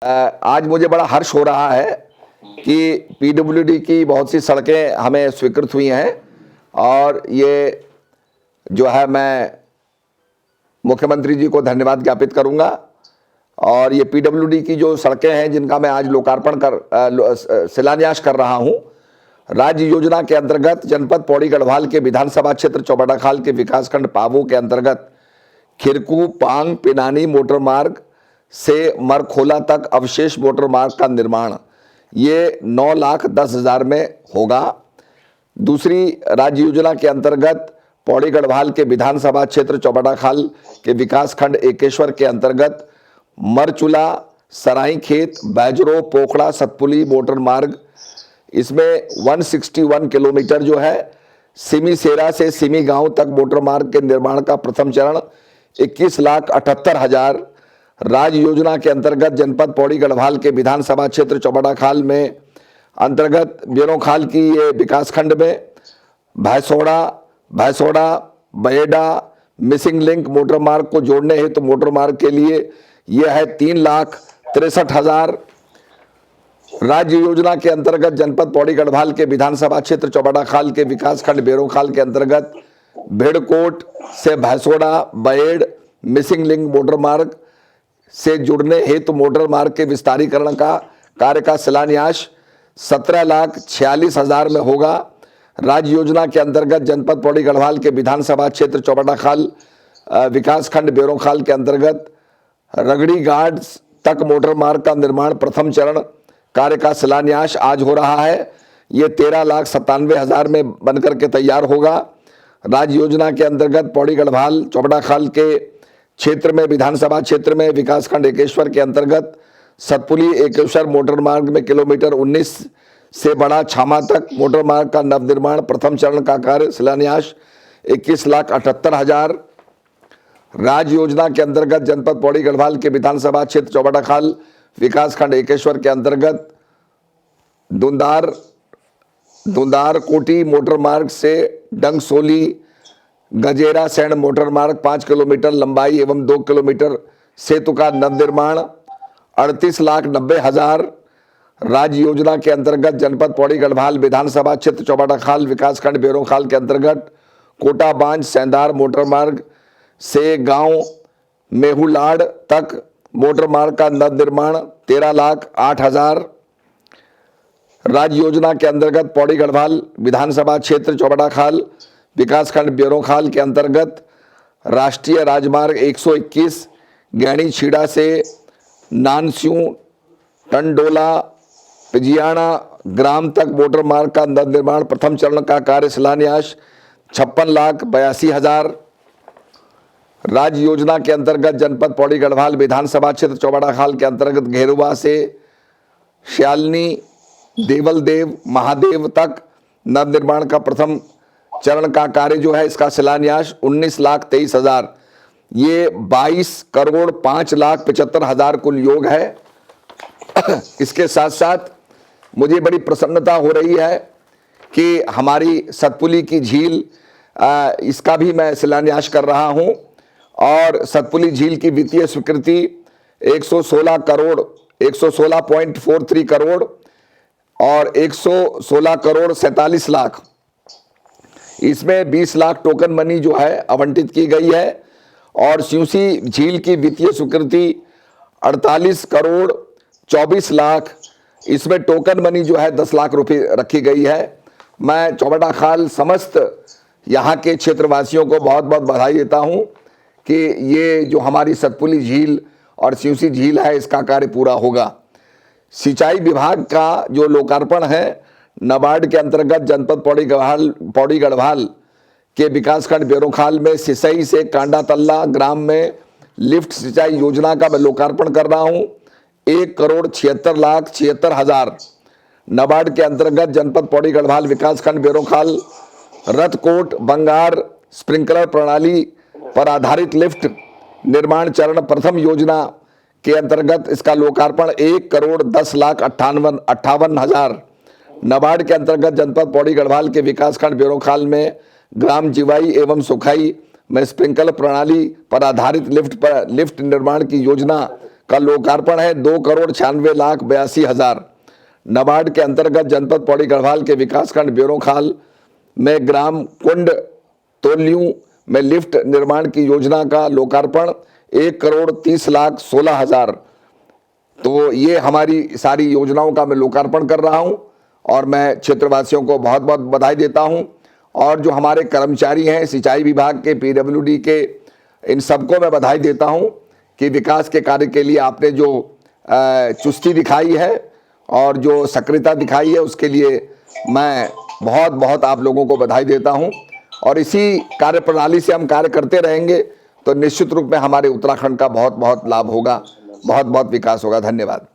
आज मुझे बड़ा हर्ष हो रहा है कि पीडब्ल्यूडी की बहुत सी सड़कें हमें स्वीकृत हुई हैं और ये जो है मैं मुख्यमंत्री जी को धन्यवाद ज्ञापित करूंगा। और ये पीडब्ल्यूडी की जो सड़कें हैं जिनका मैं आज शिलान्यास कर रहा हूं, राज्य योजना के अंतर्गत जनपद पौड़ी गढ़वाल के विधानसभा क्षेत्र चौबटाखाल के विकासखंड पाबू के अंतर्गत खिरकू पांग पिनानी मोटर मार्ग से मरखोला तक अवशेष मोटर मार्ग का निर्माण ये 9,10,000 में होगा। दूसरी राज्य योजना के अंतर्गत पौड़ी गढ़वाल के विधानसभा क्षेत्र चौबटाखाल के विकासखंड एकेश्वर के अंतर्गत मरचुला सराई खेत बैजरो पोखड़ा सतपुली मोटर मार्ग, इसमें 161 किलोमीटर जो है सिमी सेरा से सिमी गांव तक मोटर मार्ग के निर्माण का प्रथम चरण 21,78,000। राज्य योजना के अंतर्गत जनपद पौड़ी गढ़वाल के विधानसभा क्षेत्र चौबटाखाल में अंतर्गत बेरोखाल की ये विकासखंड में भैंसोड़ा बहेड़ा मिसिंग लिंक मोटर मार्ग को जोड़ने हेतु मोटर मार्ग के लिए यह है 3,63,000। राज्य योजना के अंतर्गत जनपद पौड़ी गढ़वाल के विधानसभा क्षेत्र चौबटाखाल के विकासखंड बेरोखाल के अंतर्गत भेड़कोट से Bhainsora Bahera missing link motor मार्ग से जुड़ने हेतु मोटर मार्ग के विस्तारीकरण का कार्य का शिलान्यास 17,46,000 में होगा। राज्य योजना के अंतर्गत जनपद पौड़ी गढ़वाल के विधानसभा क्षेत्र चौबटाखाल विकासखंड बेरोखाल के अंतर्गत रगड़ी घाट तक मोटर मार्ग का निर्माण प्रथम चरण कार्य का शिलान्यास आज हो रहा है। ये 13,97,000 में बनकर के तैयार होगा। राज्य योजना के अंतर्गत पौड़ी गढ़वाल चौबटाखाल के क्षेत्र में विधानसभा क्षेत्र में विकासखंड एकेश्वर के अंतर्गत सतपुली एकेश्वर मोटर मार्ग में किलोमीटर 19 से बड़ा छामा तक मोटर मार्ग का नवनिर्माण प्रथम चरण का कार्य शिलान्यास 21,78,000। राज्य योजना के अंतर्गत जनपद पौड़ी गढ़वाल के विधानसभा क्षेत्र चौबटाखाल विकासखंड एकेश्वर के अंतर्गत दुंदार कोटी मोटर मार्ग से डंगसोली गजेरा सैंड मोटर मार्ग 5 किलोमीटर लंबाई एवं 2 किलोमीटर सेतु का नवनिर्माण 38,90,000। राज्य योजना के अंतर्गत जनपद पौड़ी गढ़वाल विधानसभा क्षेत्र चौबटाखाल विकासखंड बेरोखाल के अंतर्गत कोटा बांझ सेंधार मोटर मार्ग से गांव मेहुलाड़ तक मोटर मार्ग का नवनिर्माण 13,08,000। राज्य योजना के अंतर्गत पौड़ी गढ़वाल विधानसभा क्षेत्र चौबटाखाल विकासखंड बेरोखाल के अंतर्गत राष्ट्रीय राजमार्ग 121 गैणी छीड़ा से नानस्यू टंडोला पिजियाना ग्राम तक मोटर मार्ग का नवनिर्माण प्रथम चरण का कार्य शिलान्यास 56,82,000। राज्य योजना के अंतर्गत जनपद पौड़ी गढ़वाल विधानसभा क्षेत्र चौबटाखाल के अंतर्गत घेरुआ से श्यालनी देवल देव महादेव तक नवनिर्माण का प्रथम चरण का कार्य जो है इसका शिलान्यास 19,23,000। ये 22,05,75,000 कुल योग है। इसके साथ साथ मुझे बड़ी प्रसन्नता हो रही है कि हमारी सतपुली की झील इसका भी मैं शिलान्यास कर रहा हूं और सतपुली झील की वित्तीय स्वीकृति 116.43 करोड़ और 116 करोड़ 47 लाख, इसमें 20 लाख टोकन मनी जो है आवंटित की गई है और स्यूसी झील की वित्तीय स्वीकृति 48 करोड़ 24 लाख, इसमें टोकन मनी जो है 10 लाख रुपए रखी गई है। मैं चौबटाखाल समस्त यहाँ के क्षेत्रवासियों को बहुत बहुत बधाई देता हूँ कि ये जो हमारी सतपुली झील और स्यूसी झील है इसका कार्य पूरा होगा। सिंचाई विभाग का जो लोकार्पण है नाबार्ड के अंतर्गत जनपद पौड़ी गढ़वाल के विकासखंड बेरोखाल में सिसई से कांडा तल्ला ग्राम में लिफ्ट सिंचाई योजना का मैं लोकार्पण कर रहा हूं 1,76,76,000। नाबार्ड के अंतर्गत जनपद पौड़ी गढ़वाल विकासखंड बेरोखाल रथकोट बंगार स्प्रिंकलर प्रणाली पर आधारित लिफ्ट निर्माण चरण प्रथम योजना के अंतर्गत इसका लोकार्पण 1,10,58,000। नाबार्ड के अंतर्गत जनपद पौड़ी गढ़वाल के विकासखंड बेरोखाल में ग्राम जिवाई एवं सुखाई में स्प्रिंकलर प्रणाली पर आधारित लिफ्ट निर्माण की योजना का लोकार्पण है 2,96,82,000। नाबार्ड के अंतर्गत जनपद पौड़ी गढ़वाल के विकासखंड ब्योरोखाल में ग्राम कुंड तोलियों में लिफ्ट निर्माण की योजना का लोकार्पण 1,30,16,000। तो ये हमारी सारी योजनाओं का मैं लोकार्पण कर रहा हूं और मैं क्षेत्रवासियों को बहुत बहुत बधाई देता हूं। और जो हमारे कर्मचारी हैं सिंचाई विभाग के, पीडब्ल्यूडी के, इन सबको मैं बधाई देता हूं कि विकास के कार्य के लिए आपने जो चुस्ती दिखाई है और जो सक्रियता दिखाई है उसके लिए मैं बहुत बहुत आप लोगों को बधाई देता हूं। और इसी कार्य प्रणाली से हम कार्य करते रहेंगे तो निश्चित रूप में हमारे उत्तराखंड का बहुत बहुत लाभ होगा, बहुत बहुत विकास होगा। धन्यवाद।